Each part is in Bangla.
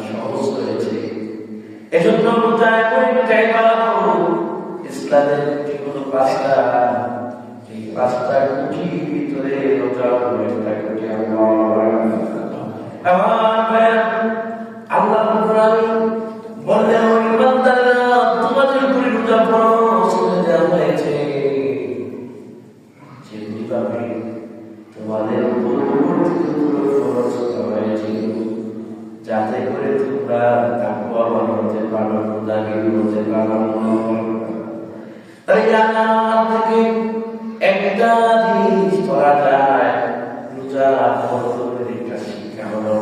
সহজ হয়েছে। এজন্য রোজা এমন একটা ইবাদত, ইসলামের যেগুলো পাঁচটা, এই পাঁচটা কুটির ভিতরে রোজা হলো একটা কুটি। আমার ভাইরা, আল্লাহ বললেন, ওই বান্দারা তোমাদের উপরে রোজা ফরজ করে দেওয়া হয়েছে, যেভাবে তোমাদের উপর ফরজ করা হয়েছে, যাতে করে তোমরা তাকওয়াবান হতে পারো, মুত্তাকিন হতে পারো। তাই আল্লাহ থেকে একটা জিনিস করা যায়, রোজা ফরজের একটা শিক্ষা হলো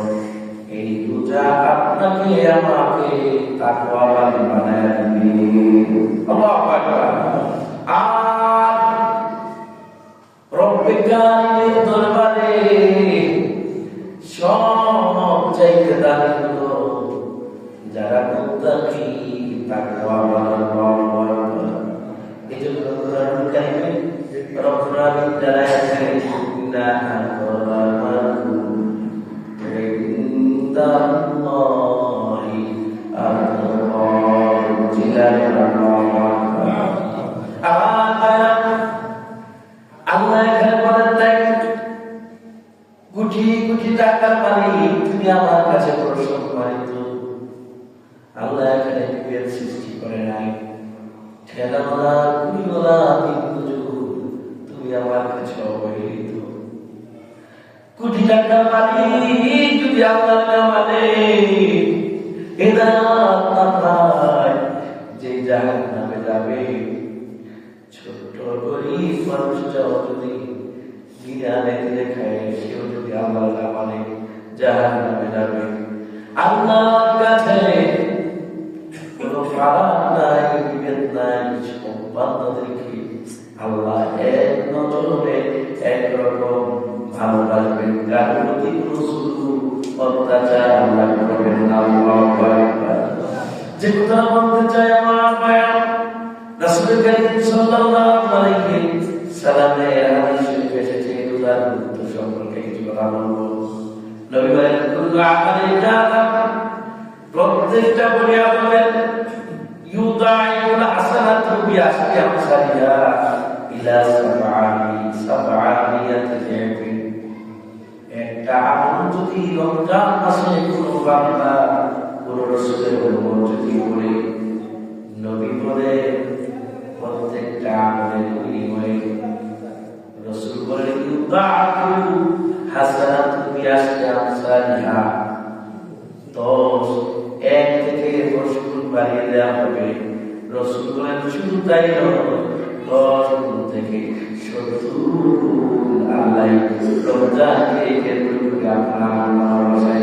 এই রোজা আপনাকে আমাকে তাকওয়াবান বানায় দিবে। আল্লাহু আকবার। আর রব্বে কারিমের দরবারে সব চাইতে দামি হলো যারা মুত্তাকি, তাকওয়াবান। এজন্য কোরআনুল কারীমে রব্বুল আলামিন জানাচ্ছেন, ইন্না আকরামাকুম ইনদাল্লাহি আতকাকুম। আল্লাহ এখানে বলেন, তাই কোটি কোটি টাকার মালিক তুমি আমার কাছে বড় সম্মানিত। আল্লাহ এখানে বিবেক সৃষ্টি করে নাই, ঠেলাওয়ালা কুড়িওয়ালা তুমি আমার কাছে অবহেলিত। কোটি টাকার মালিক যদি আল্লাহ না মানে, হেদায়েত না পায়, যে জাহান্নামে যাবে, ছোট্ট গরীব মানুষটাও যদি বিরিয়ানি দেখায়, সেও যদি আল্লাহ না মানে জাহান্নামে যাবে। আল্লাহর কাছে কোনো ফারাক নাই, বিভেদ নাই। সব বান্দাদেরকে আল্লাহ এক নজরে একরকম ভালোবাসবেন, কারোর প্রতি কোনো অত্যাচার আল্লাহ করবেন না। যে কথা বলতে চাই আমার ভাইয়া, রাসূল কারীম সাল্লাল্লাহু আলাইহি সাল্লামের হাদিস শরীফে এসেছে রোজার গুরুত্ব সম্পর্কে কিছু কথা বলবো। নবী বলেন, কুল্লু আমালিন জাযা, প্রত্যেকটা বনি আদমের ইউদাইউল হাসানাতু বিআশরি আমসালিহা ইলা সাবআমিয়াতি যায়ফিন। একটা আমল যদি রমজান মাসে কোনো বান্দা কোনো রাসূলের উপর যদি করে, নবী বলে প্রত্যেকটা আমলের বিনিময়ে রাসূল বলেন, ইউদাইউ হাসানাতু বিআশরি আমসালিহা, 10 1 থেকে 10 গুণ বাড়িয়ে দেওয়া হবে। রাসূল বলেন, শুধু তাই নয়, 10 গুণ থেকে 70 গুণ আল্লাহ রমজানকে কেন্দ্র করে আপনার ভালোবাসায়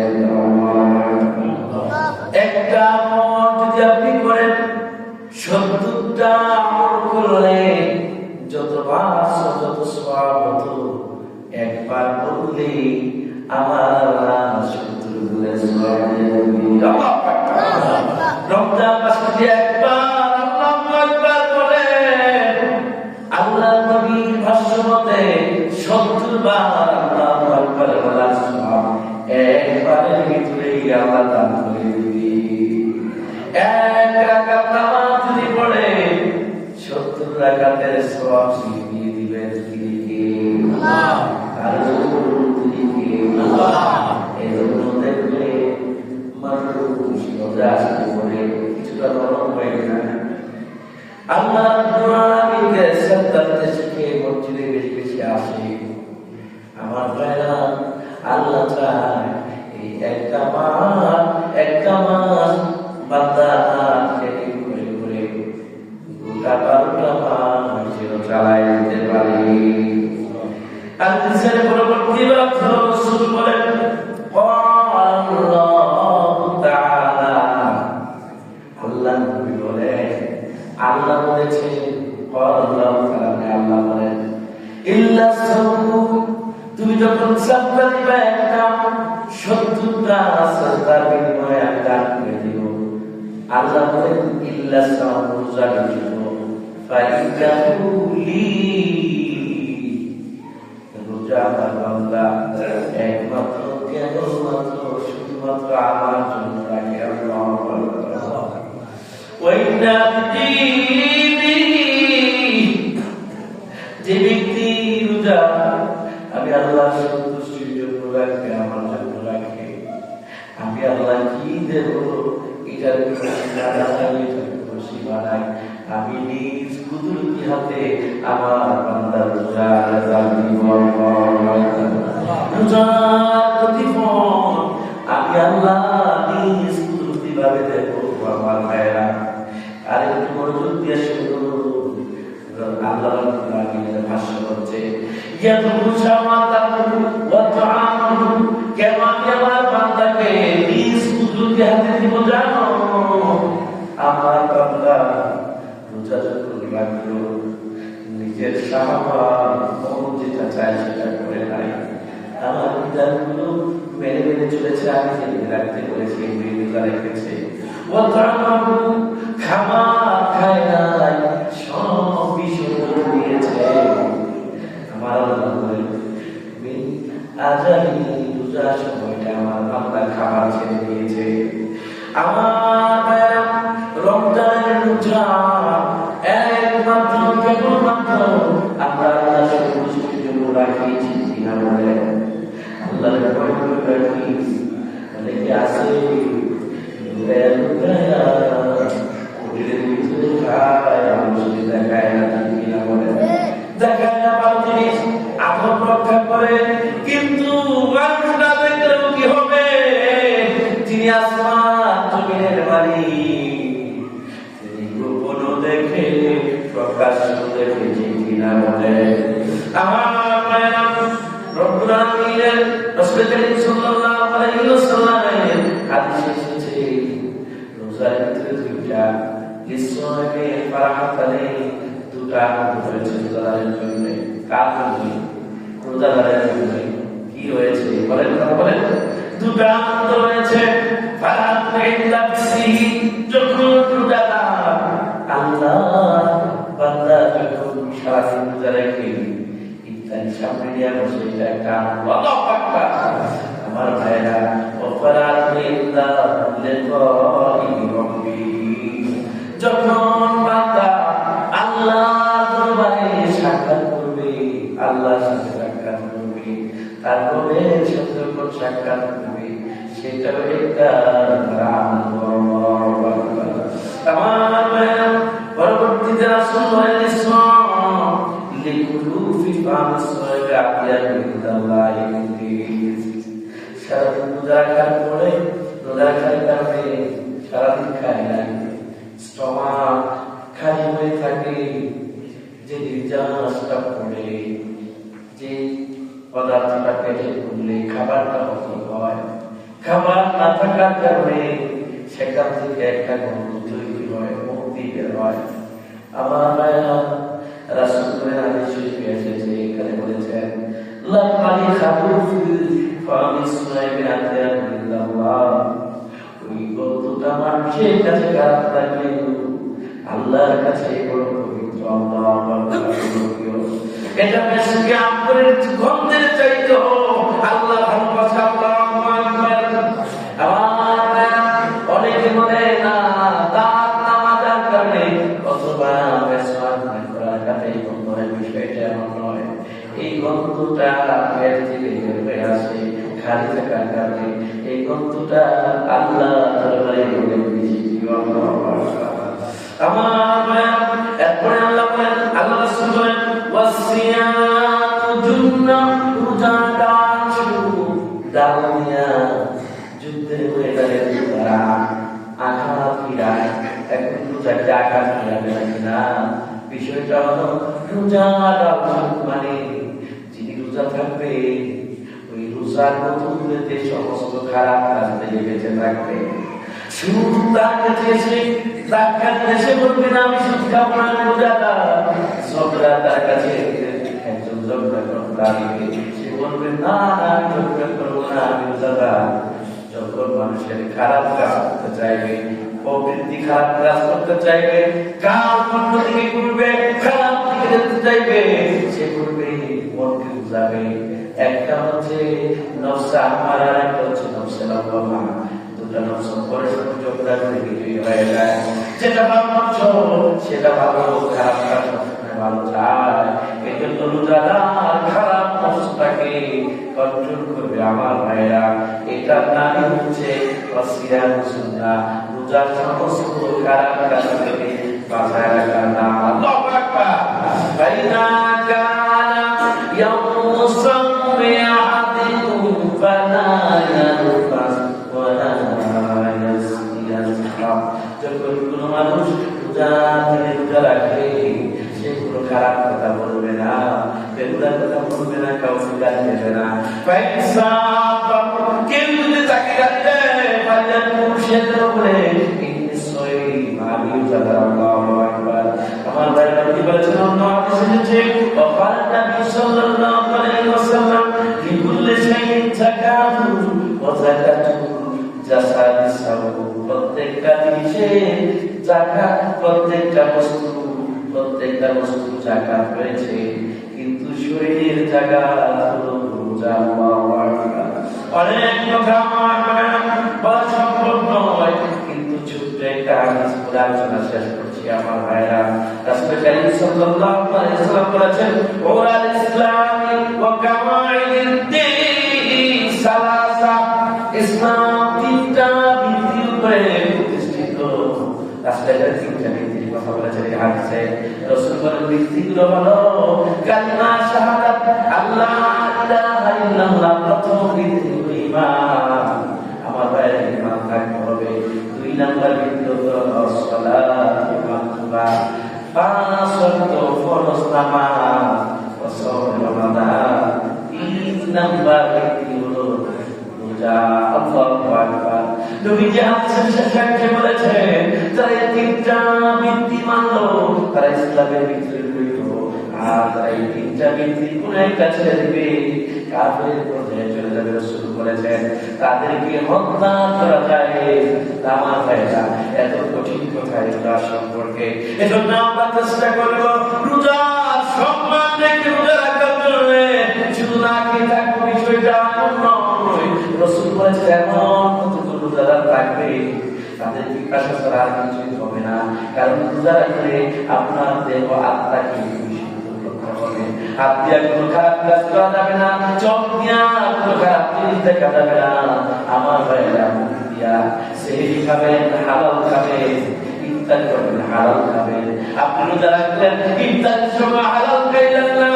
একটা আমল যদি আপনি করেন, 70টা আমল করলে যতবার যত সওয়াব হতো, একবার করলে আমার আল্লাহ 70 গুণের সওয়াব দিয়ে দিবেন। রমজান মাসে একবার আল্লাহু আকবার বলে, আল্লাহ নবীর ভাষ্য মতে 70 বার আল্লাহু আকবার বলার সওয়াব একবারের ভিতরেই আল্লাহ দান করে দিবেন। এক রাকাত নামাজ যদি পড়ে, 70 রাকাতের সওয়াব দিয়ে দিবেন কে? আল্লাহ। আর যদি আল্লাহ এজন্য দেখলে মানুষ রোজা আসতে পড়ে কিছুটা নরম হয়ে যায়। আল্লাহ কোরআনকে শ্রদ্ধাতে শিখে মসজিদে বেশি বেশি আসে। আমার ভাইরা, আল্লাহ চায় এই একটা মাস বান্দা খেতে করে করে গোটা 12টা মাস চালায় দিতে পারে। আর কিসের পরবর্তী বাক্য রাসূল বলেন, আল্লাহ নবী বলেন, আল্লাহ বলেছেন, আল্লাহ বলেন, ইল্লা সাওম, তুমি যখন সাজদা দিবে একটা 70টা সাজদার বিনিময়ে দান করে দিও। আল্লাহ বলেন, ইল্লা সাওম, রোজার জন্য, ফাইদাহু লি, রোজা বান্দা একমাত্র কেবলমাত্র শুধুমাত্র আমার জন্য যে ব্যক্তি রোজা আমি আল্লাহ সন্তুষ্টির জন্য রাখবে, আমার জন্য রাখে, আমি আল্লাহ কি দেব এটার খুশি বানাই, আমি নিজ কুদরতি হাতে আমার বান্দার রোজার প্রতিফল আমি আল্লাহ নিজ কুদরতি ভাবে দেব। আমার ভাইয়েরা আর একটু মনোযোগ দিয়ে শুনুন, আল্লাহ ভাষ্য হচ্ছে কেন আমি আমার বান্দাকে নিজ কুদরতি হাতে দিব জানো? আমার বান্দা রোজা যখন রাখলো নিজের যেটা চাই সেটা করে নাই, আমার বিধানগুলো মেনে মেনে চলেছে, আমি যেগুলো রাখতে বলেছি রোজা রেখেছে, খাবার খায় নাই, সব বিষয় দিয়েছে। আমার আজানি রোজার সময়টা আমার বান্দা খাবার ছেড়ে দিয়েছে। আমার রমজানের রোজা একমাত্র কেবলমাত্র আমরা আল্লাহ সন্তুষ্টির জন্য রাখিয়েছি কিনা বলে আল্লাহর ভয় করে রাখি। অনেকে আছে দেখায় না কিনা বলে, দেখায় না ভালো জিনিস আদব রক্ষা করে, কিন্তু মানুষ না দেখলেও কি হবে? যিনি আসমান জমিনের মালিক তিনি গোপন দেখে প্রকাশ্য দেখেছি কিনা বলে। আমার মায়েরা রব্বুল আলামিনের রাসূল করিম সাল্লাল্লাহু আলাইহি ওয়াসাল্লামের হাদিসে এসেছে রোজার ভিতরে দুইটা ইসলামে ফারাহাতানে দুটা রয়েছে রোজাদারের জন্য। কার জন্য? রোজাদারের জন্য। কি হয়েছে বলেন? বলেন দুটা আনন্দ রয়েছে। যখন রোজাদার আল্লাহ বান্দা যখন সারাদিন রোজা রেখে ইফতারি সামনে নিয়ে বসে, এটা একটা আনন্দ। আমার ভাইরা যখন বান্দা আল্লাহ দরবারে সাক্ষাৎ করবে, আল্লাহর সাথে সাক্ষাৎ করবে, তার রবের সাথে যখন সাক্ষাৎ করবে, সেটাও একটা আনন্দ। আমার পরবর্তীতে রাসূল সাল্লাল্লাহু লিকুলুফি ফামিসওয়াইবে আকিয়ার বিদাল্লাহি ইনদিস। সারাদিন রোজা রাখার পরে রোজা রাখার কারণে সারাদিন খায় না, স্টমাক খালি হয়ে থাকে, যে নির্যাসটা পড়ে, যে পদার্থটা পেটে পড়লে খাবারটা হজম হয়, খাবার না থাকার কারণে সেখান থেকে একটা গন্ধ তৈরি হয়, মুক্তি বের হয়। আমার রাসূলের হাদিসে এসেছে, এখানে বলেছেন লাকাদি খাবুফি ফামিসওয়াইবে আকিয়ার বিদাল্লাহ। ওই গন্ধটা মানুষের কাছে খারাপ লাগলে আল্লাহর কাছে বড় পবিত্র। এটা মেসকে আমরের গন্ধের চাইতে আল্লাহ ভালোবাসা। অনেকে মনে না তার নামাজের কারণে অথবা এই গন্ধ হয়, বিষয়টা এমন নয়। এই গন্ধটা পেট থেকে বের হয়ে আসে খালি থাকার কারণে, এই গন্ধটা আল্লাহ দরবারে বলে বেশি। আমার এরপরে আল্লাহ বলেন, আল্লাহ রাসূল বলেন ওয়াসিয়ামু জুন্নাহ, রোজা দান শুরু দাওনিয়া যুদ্ধের ময়দানে তারা আঘাত ফিরায়। এখন রোজাকে আঘাত ফিরাবে না, বিষয়টা হলো রোজা মানে যিনি রোজা থাকবে ওই রোজার মধ্যে সমস্ত খারাপ কাজ থেকে বেঁচে থাকবে। সুদ তার কাছে এসে বলবে না আমি সুদ খাবো না, রোজাদার। ঝগড়া তার কাছে একজন ঝগড়া করবে, সে বলবে না আমি ঝগড়া করবো না, আমি রোজাদার। যখন মানুষের খারাপ কাজ করতে চাইবে, প্রবৃত্তি খারাপ কাজ করতে চাইবে, কাজ অন্য দিকে করবে, খারাপ দিকে যেতে চাইবে, সে করবে মনকে বুঝাবে। একটা হচ্ছে নফসে আম্মারা, একটা হচ্ছে নফসে লাওয়ামা। দুটা নফস পরস্পর রোজা করে কিছুই হয়ে যায়। যেটা ভালো করছো সেটা ভালো, খারাপটা সবসময় ভালো যায়। এই জন্য রোজাদার খারাপ নফসটাকে কন্ট্রোল করবে আমার ভাইরা। এটার নামই হচ্ছে ওয়াসিয়াম সুন্নাহ, রোজার সমস্ত খারাপ কাজ থেকে বাঁচায় রাখার নাম। আল্লাহু আকবার। ফাইনা কানা ইয়াউমু সাওমি আহাদিকুম ফালা ইয়ারফাস ওয়ালা ইয়াসতাম। যখন কোনো মানুষ রোজা রাখবে সে কোনো খারাপ কথা বলবে না, বেহুদা কথা বলবে না, কাউকে গালি দেবে না। কেউ যদি তাকে গালি দেয় ফাইনাল পুরুষের উপরে আমার ভাই নবী বলেছেন অন্য হাদিসে আছে ওয়াকাল নবী সাল্লাল্লাহু আলাইহি ওয়াসাল্লাম লিকুল্লি শাইইন যাকাতু ওয়া যাকাতু জাসাদিস সাবু। প্রত্যেকটা জিনিসে যাকাত, প্রত্যেকটা বস্তু যাকাত রয়েছে, কিন্তু শরীরের যাকাত হলো রোজা। অনেক কথা বলা সম্ভব নয়, কিন্তু ছোট্ট একটা হাদিস পড়ে আলোচনা শেষ করছি আমার ভাইরা। রাসূল কারীম সাল্লাল্লাহু আলাইহি ওয়াসাল্লাম বলেছেন ওয়াল ইসলামি ওয়া কাওয়াইদিদ দ্বীন সালাসা। ইসলাম তিনটা ভিত্তির উপরে প্রতিষ্ঠিত। রাসূলের তিনটা ভিত্তির কথা বলেছেন এই হাদিসে। রাসূল বলেন ভিত্তিগুলো হলো কালিমা শাহাদাত আল্লাহ ইলাহা ইল্লাল্লাহ, প্রথম ভিত্তি ঈমান। আমার ভাইরা ঈমান থাকতে হবে। দুই নাম্বার ভিত্তি হলো সালাত মাকতুবা, পাঁচ ওয়াক্ত ফরজ নামাজ ও সাওম রমাদান। তিন নাম্বার ভিত্তি হলো রোজা। আল্লাহু আকবার। নবীজি হাদিসের শেষে বলেছেন যারা এই তিনটা ভিত্তি মানলো তারা ইসলামের ভিতরে রইল, আর তারা এই তিনটা ভিত্তির কোন একটা ছেড়ে দিবে কাফের পর্যায়ে চলে যাবে। রাসূল বলেছেন তাদেরকে হত্যা করা যায়। আমার ভাইরা এত কঠিন কথা এগুলো সম্পর্কে, এজন্য আমরা চেষ্টা করব রোজার সম্মান রেখে রোজা রাখার জন্য। শুধু না খেয়ে থাকবো বিষয়টা এমন নয়। রাসূল বলেছেন এমন কতগুলো রোজাদার থাকবে তাদের পিপাসা ছাড়া আর কিছুই হবে না, কারণ রোজা রাখলে আপনার দেহ আত্মাকে হাত দিয়া কোনো খারাপ কাজ করা যাবে না, চোখ দিয়া কোনো খারাপ জিনিস দেখা যাবে না। আমার ভাইয়েরা মুখ দিয়া সেহরি খাবেন, হালাল খাবেন, ইফতার করবেন হালাল খাবেন। আপনি রোজা রাখলেন ইফতারের সময় হালাল খাইলেন না,